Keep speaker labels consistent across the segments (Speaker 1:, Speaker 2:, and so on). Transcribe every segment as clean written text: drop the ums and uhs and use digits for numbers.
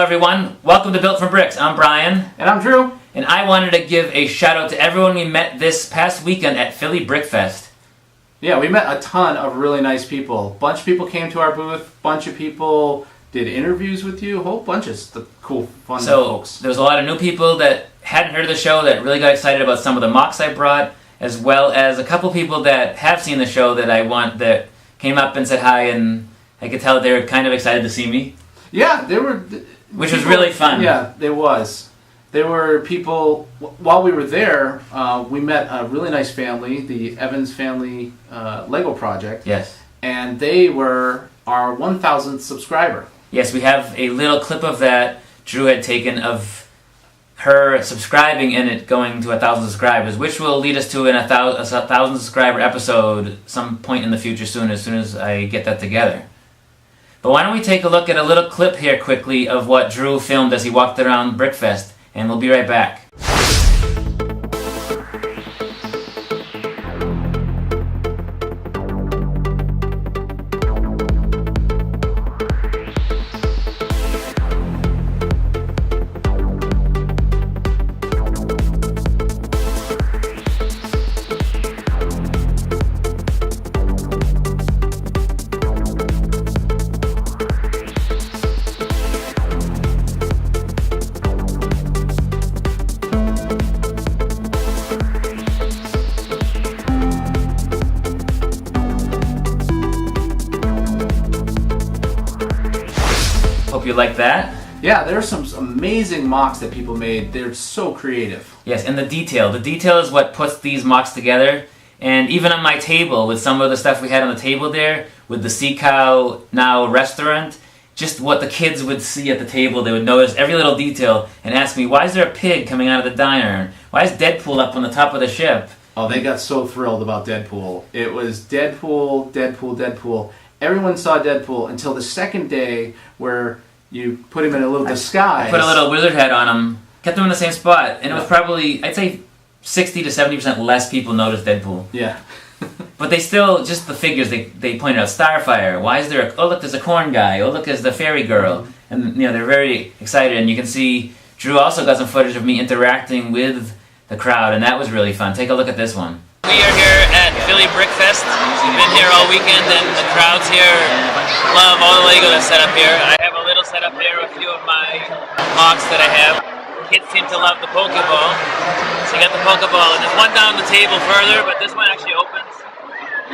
Speaker 1: everyone. Welcome to Built from Bricks. I'm Brian.
Speaker 2: And I'm Drew.
Speaker 1: And I wanted to give a shout out to everyone we met this past weekend at Philly Brickfest.
Speaker 2: Yeah, we met a ton of really nice people. Bunch of people came to our booth. Bunch of people did interviews with you. A whole bunch of cool, fun folks.
Speaker 1: There was a lot of new people that hadn't heard of the show that really got excited about some of the MOCs I brought, as well as a couple people that have seen the show that came up and said hi, and I could tell they were kind of excited to see me.
Speaker 2: Yeah, they were.
Speaker 1: Which was really fun.
Speaker 2: Yeah, it was. There were people, while we were there, we met a really nice family, the Evans family Lego project.
Speaker 1: Yes.
Speaker 2: And they were our 1,000th subscriber.
Speaker 1: Yes, we have a little clip of that Drew had taken of her subscribing and it going to 1,000 subscribers, which will lead us to a 1,000 subscriber episode some point in the future soon as I get that together. But why don't we take a look at a little clip here quickly of what Drew filmed as he walked around Brickfest, and we'll be right back. Hope you like that.
Speaker 2: Yeah, there are some amazing MOCs that people made. They're so creative.
Speaker 1: Yes, and the detail. The detail is what puts these MOCs together. And even on my table, with some of the stuff we had on the table there, with the Sea Cow Now restaurant, just what the kids would see at the table, they would notice every little detail and ask me, why is there a pig coming out of the diner? Why is Deadpool up on the top of the ship?
Speaker 2: Oh, they got so thrilled about Deadpool. It was Deadpool, Deadpool, Deadpool. Everyone saw Deadpool until the second day where you put him in a little disguise.
Speaker 1: I put a little wizard head on him, kept him in the same spot, and it was probably, I'd say, 60 to 70% less people noticed Deadpool.
Speaker 2: Yeah.
Speaker 1: But they still, just the figures, they pointed out Starfire. Why is there oh look, there's a corn guy. Oh look, there's the fairy girl.
Speaker 2: Mm-hmm.
Speaker 1: And they're very excited, and you can see Drew also got some footage of me interacting with the crowd, and that was really fun. Take a look at this one. We are here at Philly Brickfest. We've been here all weekend, and the crowds here love all the Lego that's set up here. I have a little set up here, a few of my MOCs that I have. Kids seem to love the Pokeball. So you got the Pokeball, and there's one down the table further, but this one actually opens.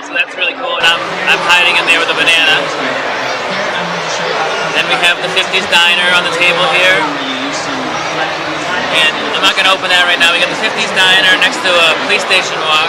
Speaker 1: So that's really cool, and I'm hiding in there with a banana. Then we have the 50s Diner on the table here. And I'm not going to open that right now. We got the 50s Diner next to a police station walk.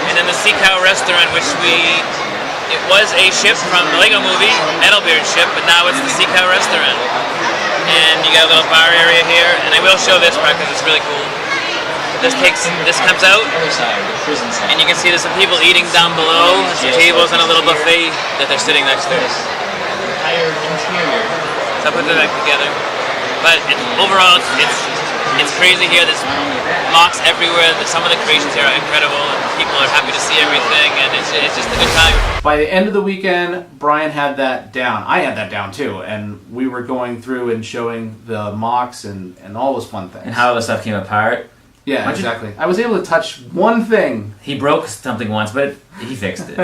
Speaker 1: And then the Sea Cow restaurant, which it was a ship from the Lego movie, Metalbeard's ship, but now it's the Sea Cow restaurant. And you got a little bar area here, and I will show this part because it's really cool. This comes out, and you can see there's some people eating down below, some tables and a little buffet that they're sitting next to. So I put that back together. But overall, it's crazy here. There's MOCs everywhere. Some of the creations here are incredible, and people are happy to see everything, and it's just a good time.
Speaker 2: By the end of the weekend, Brian had that down. I had that down too, and we were going through and showing the MOCs and all those fun things.
Speaker 1: And how the stuff came apart.
Speaker 2: Yeah, exactly. I was able to touch one thing.
Speaker 1: He broke something once, but he fixed it.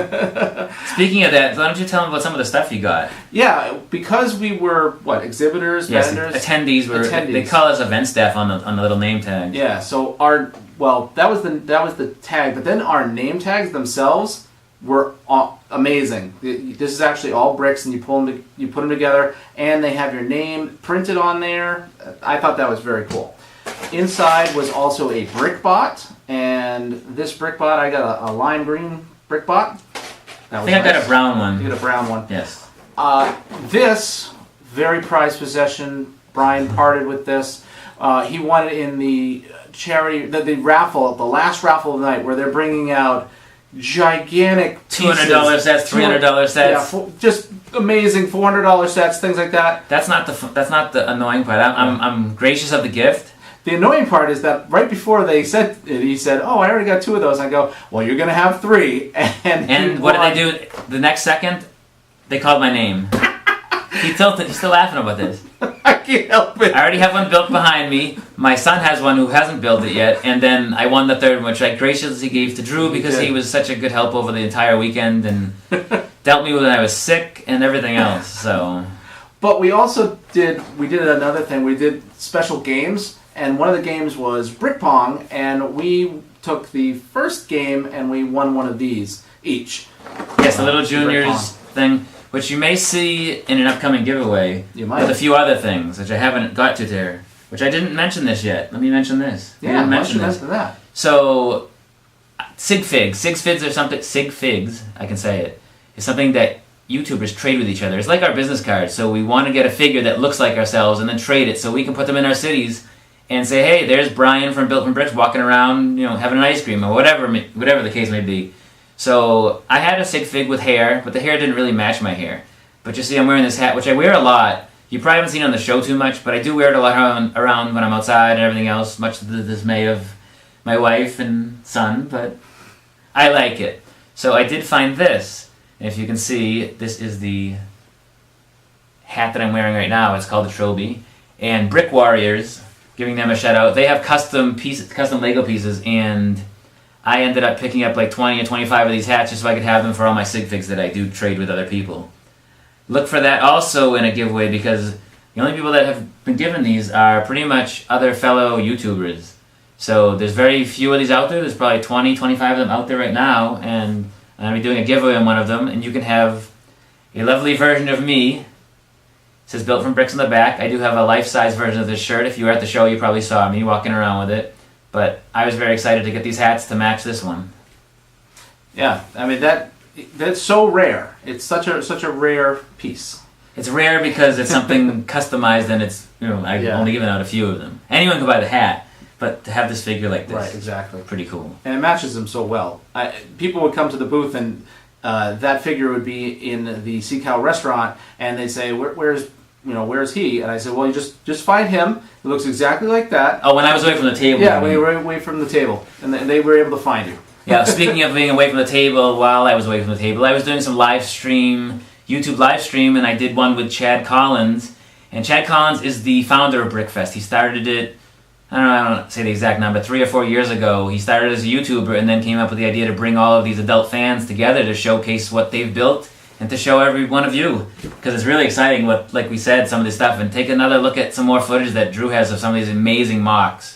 Speaker 1: Speaking of that, why don't you tell him about some of the stuff you got? Yeah,
Speaker 2: because we were, exhibitors, vendors?
Speaker 1: Attendees. They call us event staff on the little name tag.
Speaker 2: Yeah, so that was the tag, but then our name tags themselves were amazing. This is actually all bricks, and you put them together, and they have your name printed on there. I thought that was very cool. Inside was also a BrickBot, and this BrickBot, I got a lime green BrickBot.
Speaker 1: I think I got a brown one.
Speaker 2: You got a brown one.
Speaker 1: Yes.
Speaker 2: This, very prized possession. Brian parted with this. He won it in the charity, the raffle, the last raffle of the night, where they're bringing out gigantic
Speaker 1: $200 sets, $300 sets.
Speaker 2: Yeah, just amazing $400 sets, things like that.
Speaker 1: That's not the annoying part. I'm gracious of the gift.
Speaker 2: The annoying part is that right before they said it, he said, "Oh, I already got 2 of those." I go, "Well, you're going to have 3."
Speaker 1: And what did they do? The next second, they called my name. He's still laughing about this.
Speaker 2: can't help it.
Speaker 1: I already have one built behind me. My son has one who hasn't built it yet, and then I won the third one, which I graciously gave to Drew because he was such a good help over the entire weekend and dealt me when I was sick and everything else. So,
Speaker 2: but we also did another thing. We did special games, and one of the games was Brick Pong, and we took the first game and we won one of these each.
Speaker 1: Yes, the little juniors thing, which you may see in an upcoming giveaway.
Speaker 2: You might.
Speaker 1: With a few other things, which I haven't got to there. Which I didn't mention this yet. Let me mention this.
Speaker 2: Yeah,
Speaker 1: I mention
Speaker 2: that.
Speaker 1: So, sig figs are something. Sig figs, I can say it, is something that YouTubers trade with each other. It's like our business cards. So we want to get a figure that looks like ourselves and then trade it so we can put them in our cities and say, hey, there's Brian from Built from Bricks walking around, having an ice cream or whatever the case may be. So I had a sig fig with hair, but the hair didn't really match my hair. But you see, I'm wearing this hat, which I wear a lot. You probably haven't seen it on the show too much, but I do wear it a lot around when I'm outside and everything else, much to the dismay of my wife and son, but I like it. So I did find this. And if you can see, this is the hat that I'm wearing right now. It's called the Trilby. And Brick Warriors, giving them a shout out. They have custom Lego pieces, and I ended up picking up like 20 or 25 of these hats just so I could have them for all my sig figs that I do trade with other people. Look for that also in a giveaway because the only people that have been given these are pretty much other fellow YouTubers. So there's very few of these out there. There's probably 20, 25 of them out there right now, and I'm going to be doing a giveaway on one of them, and you can have a lovely version of me. It says Built from Bricks on the back. I do have a life-size version of this shirt. If you were at the show, you probably saw me walking around with it. But I was very excited to get these hats to match this one.
Speaker 2: Yeah, I mean that's so rare. It's such a rare piece.
Speaker 1: It's rare because it's something customized, and it's I've only given out a few of them. Anyone can buy the hat, but to have this figure like this,
Speaker 2: right? Exactly,
Speaker 1: pretty cool.
Speaker 2: And it matches them so well. People would come to the booth, and that figure would be in the Sea Cow restaurant, and they'd say, "Where's he?" And I said, "Well, you just find him. It looks exactly like that."
Speaker 1: Oh, when I was away from the table.
Speaker 2: Yeah, when you were away from the table, and they were able to find you.
Speaker 1: Yeah, speaking of being away from the table, while I was away from the table, I was doing some YouTube live stream, and I did one with Chad Collins. And Chad Collins is the founder of Brickfest. He started it, I don't say the exact number, 3 or 4 years ago. He started as a YouTuber and then came up with the idea to bring all of these adult fans together to showcase what they've built and to show every one of you. Because it's really exciting, like we said, some of this stuff. And take another look at some more footage that Drew has of some of these amazing MOCs.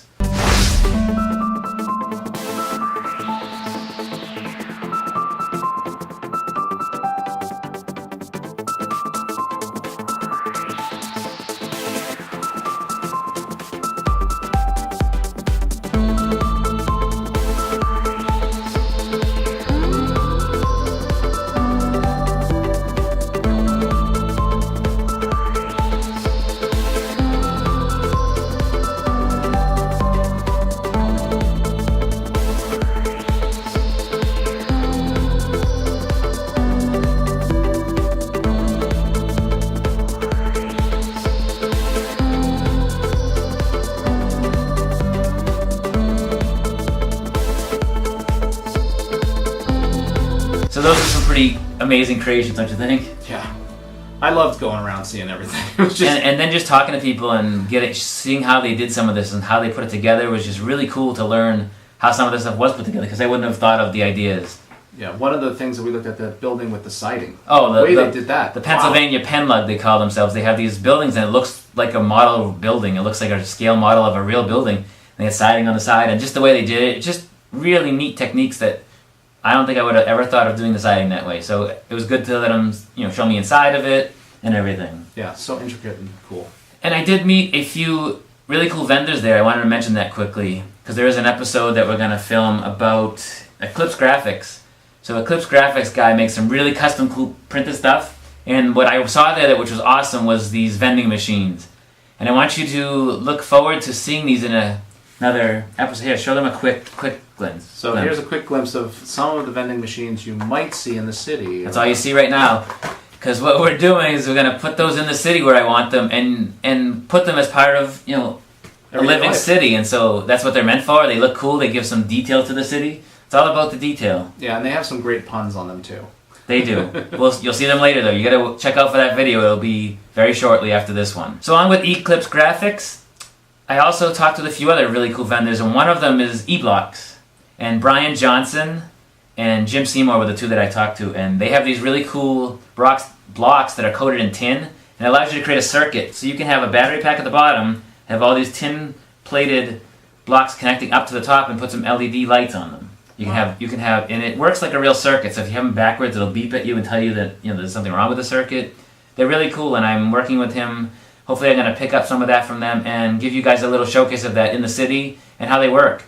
Speaker 1: So those are some pretty amazing creations, don't you think?
Speaker 2: Yeah. I loved going around seeing everything. It was just...
Speaker 1: and then just talking to people and seeing how they did some of this and how they put it together was just really cool to learn how some of this stuff was put together because I wouldn't have thought of the ideas.
Speaker 2: Yeah, one of the things that we looked at, the building with the siding.
Speaker 1: Oh,
Speaker 2: the way they did that.
Speaker 1: The Pennsylvania Pen Lug, they call themselves. They have these buildings and it looks like a model building. It looks like a scale model of a real building. They had siding on the side and just the way they did it, just really neat techniques that I don't think I would have ever thought of doing the siding that way. So it was good to let them, show me inside of it and everything.
Speaker 2: Yeah, so intricate and cool.
Speaker 1: And I did meet a few really cool vendors there. I wanted to mention that quickly because there is an episode that we're going to film about Eclipse Graphics. So Eclipse Graphics guy makes some really custom cool printed stuff. And what I saw there, which was awesome, was these vending machines. And I want you to look forward to seeing these in another episode. Here, show them a quick glimpse.
Speaker 2: So here's a quick glimpse of some of the vending machines you might see in the city.
Speaker 1: That's all you see right now. Because what we're doing is we're going to put those in the city where I want them and put them as part of, a living city. And so that's what they're meant for. They look cool. They give some detail to the city. It's all about the detail.
Speaker 2: Yeah, and they have some great puns on them too.
Speaker 1: They do. You'll see them later though. You gotta check out for that video. It'll be very shortly after this one. So on with Eclipse Graphics. I also talked with a few other really cool vendors, and one of them is eBlocks. And Brian Johnson and Jim Seymour were the two that I talked to, and they have these really cool blocks that are coated in tin, and it allows you to create a circuit. So you can have a battery pack at the bottom, have all these tin plated blocks connecting up to the top, and put some LED lights on them. You can have, and it works like a real circuit. So if you have them backwards, it'll beep at you and tell you that there's something wrong with the circuit. They're really cool, and I'm working with him. Hopefully, I'm going to pick up some of that from them and give you guys a little showcase of that in the city and how they work.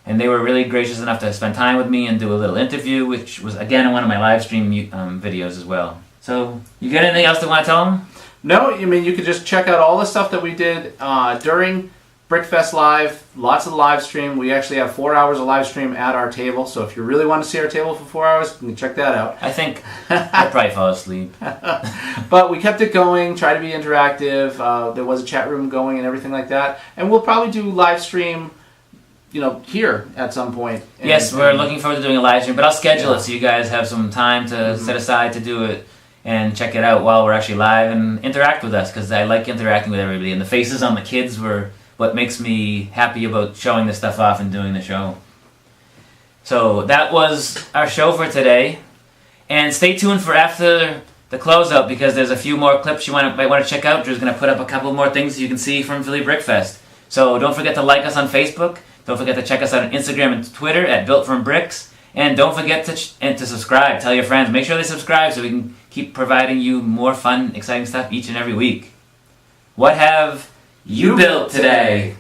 Speaker 1: And they were really gracious enough to spend time with me and do a little interview, which was again one of my live stream videos as well. So, you got anything else to want to tell them?
Speaker 2: No, I mean you could just check out all the stuff that we did during Brickfest Live, lots of live stream. We actually have 4 hours of live stream at our table, so if you really want to see our table for 4 hours, you can check that out.
Speaker 1: I think I'll probably fall asleep.
Speaker 2: But we kept it going, try to be interactive. There was a chat room going and everything like that. And we'll probably do live stream, here at some point.
Speaker 1: Yes, we're looking forward to doing a live stream, but I'll schedule it so you guys have some time to set aside to do it and check it out while we're actually live and interact with us, because I like interacting with everybody. And the faces on the kids were what makes me happy about showing this stuff off and doing the show. So that was our show for today. And stay tuned for after the closeout, because there's a few more clips you might want to check out. Drew's going to put up a couple more things you can see from Philly Brickfest. So don't forget to like us on Facebook. Don't forget to check us out on Instagram and Twitter at BuiltFromBricks. And don't forget to subscribe. Tell your friends. Make sure they subscribe so we can keep providing you more fun, exciting stuff each and every week. What have you built today?